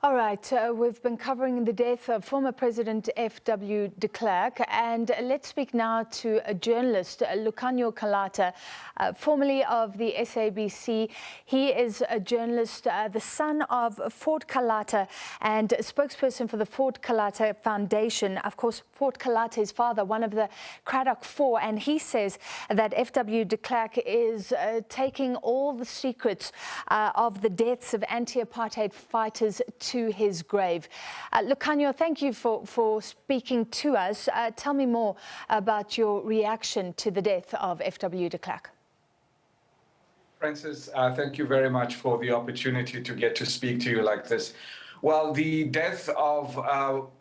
All right, we've been covering the death of former President FW de Klerk, and let's speak now to a journalist, Lukhanyo Calata, formerly of the SABC. He is a journalist, the son of Fort Calata and a spokesperson for the Fort Calata Foundation. Of course, Fort Calata, his father, one of the Cradock Four, and he says that FW de Klerk is taking all the secrets of the deaths of anti-apartheid fighters to his grave. Lukhanyo, thank you for speaking to us. Tell me more about your reaction to the death of FW de Klerk. Francis, thank you very much for the opportunity to get to speak to you like this. Well, the death of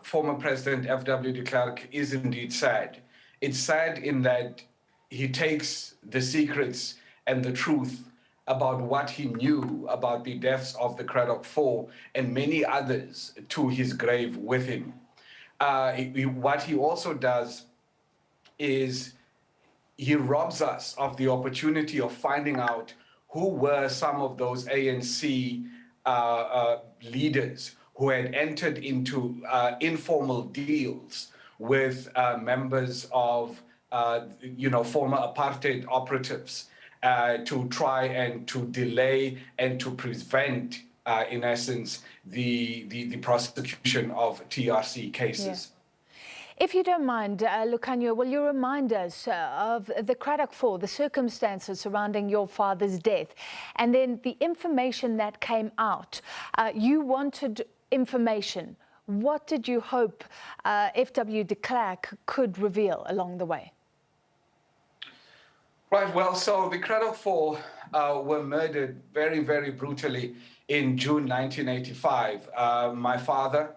former President FW de Klerk is indeed sad. It's sad in that he takes the secrets and the truth about what he knew about the deaths of the Cradock Four and many others to his grave with him. What he also does is he robs us of the opportunity of finding out who were some of those ANC leaders who had entered into informal deals with members of, former apartheid operatives to try and to delay and to prevent, in essence, the prosecution of TRC cases. Yeah. If you don't mind, Lukhanyo, will you remind us of the Cradock Four, the circumstances surrounding your father's death, and then the information that came out? You wanted information. What did you hope FW de Klerk could reveal along the way? Right, well, so the Cradock Four were murdered very, very brutally in June 1985. My father,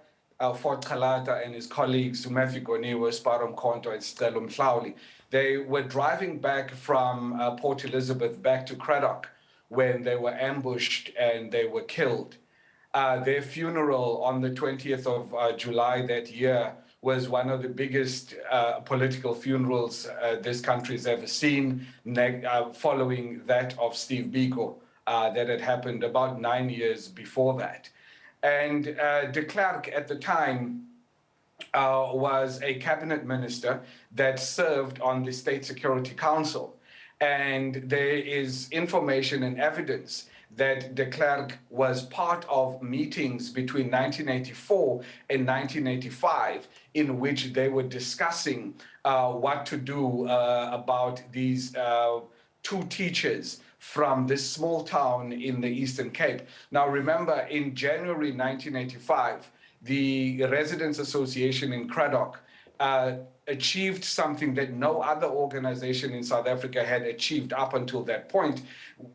Fort Calata, and his colleagues, Matthew Goniwe, Sparom Konto, and Sicelo Mhlawuli, they were driving back from Port Elizabeth back to Cradock when they were ambushed and they were killed. Their funeral on the 20th of July that year was one of the biggest political funerals this country's ever seen, following that of Steve Biko that had happened about 9 years before that. And de Klerk at the time was a cabinet minister that served on the State Security Council. And there is information and evidence that de Klerk was part of meetings between 1984 and 1985 in which they were discussing what to do about these two teachers from this small town in the Eastern Cape. Now, remember, in January 1985, the Residents Association in Cradock achieved something that no other organization in South Africa had achieved up until that point,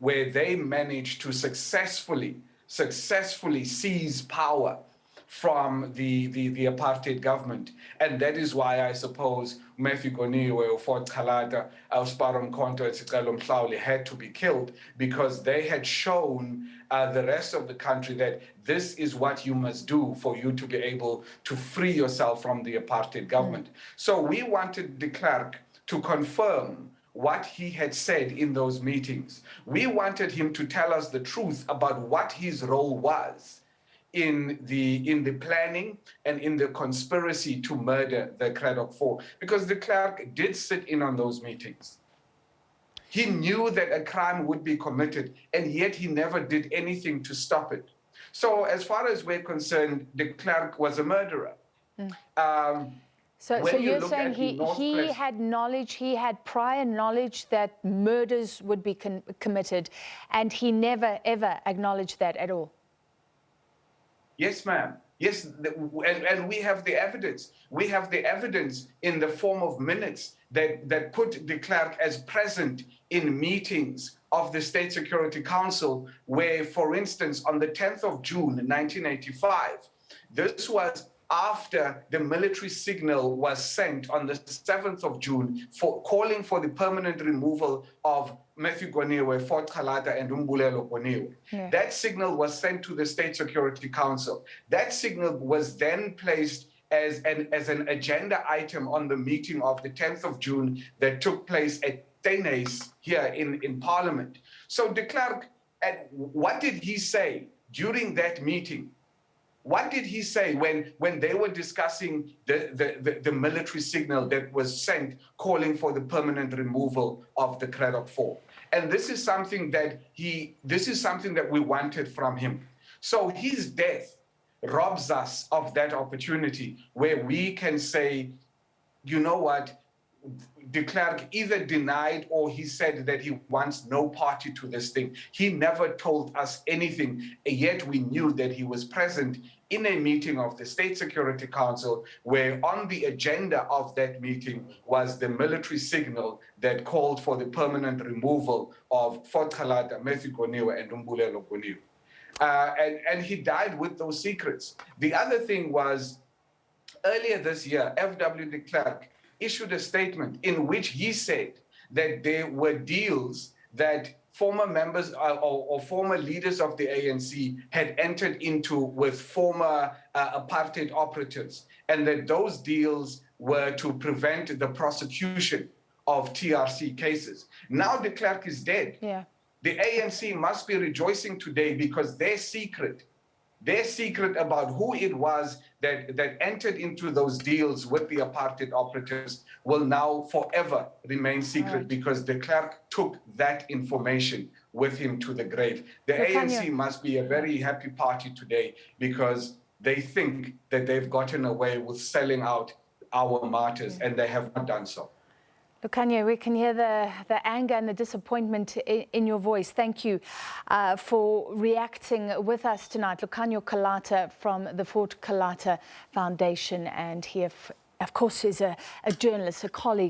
where they managed to successfully seize power from the apartheid government. And that is why I suppose Matthew Goniwe, Fort Calata, Sparom Konto, and Sicelo Mhlawuli had to be killed, because they had shown the rest of the country that this is what you must do for you to be able to free yourself from the apartheid government. So we wanted de Klerk to confirm what he had said in those meetings. We wanted him to tell us the truth about what his role was in the planning and in the conspiracy to murder the Cradock Four, because de Klerk did sit in on those meetings. He knew that a crime would be committed, and yet he never did anything to stop it. So as far as we're concerned, de Klerk was a murderer. So you're saying he had knowledge, he had prior knowledge that murders would be committed, and he never, ever acknowledged that at all? Yes, ma'am. Yes, and we have the evidence. We have the evidence in the form of minutes that put de Klerk as present in meetings of the State Security Council, where, for instance, on the 10th of June 1985, this was after the military signal was sent on the 7th of June for calling for the permanent removal of Matthew Goniwe, Fort Calata, and Umbulelo Goniwe. Yeah. That signal was sent to the State Security Council. That signal was then placed as an agenda item on the meeting of the 10th of June that took place at Fresnaye here in Parliament. So de Klerk, what did he say during that meeting? What did he say when they were discussing the military signal that was sent calling for the permanent removal of the Cradock 4? And this is something that we wanted from him. So his death robs us of that opportunity where we can say, you know what, de Klerk either denied or he said that he wants no party to this thing. He never told us anything, yet we knew that he was present in a meeting of the State Security Council where on the agenda of that meeting was the military signal that called for the permanent removal of Fort Calata, Matthew Goniwe, and Umbulelo Goniwe. And he died with those secrets. The other thing was, earlier this year, FW de Klerk issued a statement in which he said that there were deals that former members or former leaders of the ANC had entered into with former apartheid operatives, and that those deals were to prevent the prosecution of TRC cases. Now de Klerk is dead. Yeah. The ANC must be rejoicing today because their secret about who it was that entered into those deals with the apartheid operatives will now forever remain secret, because de Klerk took that information with him to the grave. The ANC must be a very happy party today because they think that they've gotten away with selling out our martyrs, and they have not done so. Lukhanyo, we can hear the anger and the disappointment in your voice. Thank you for reacting with us tonight. Lukhanyo Calata from the Calata Foundation, and he, of course, is a journalist, a colleague.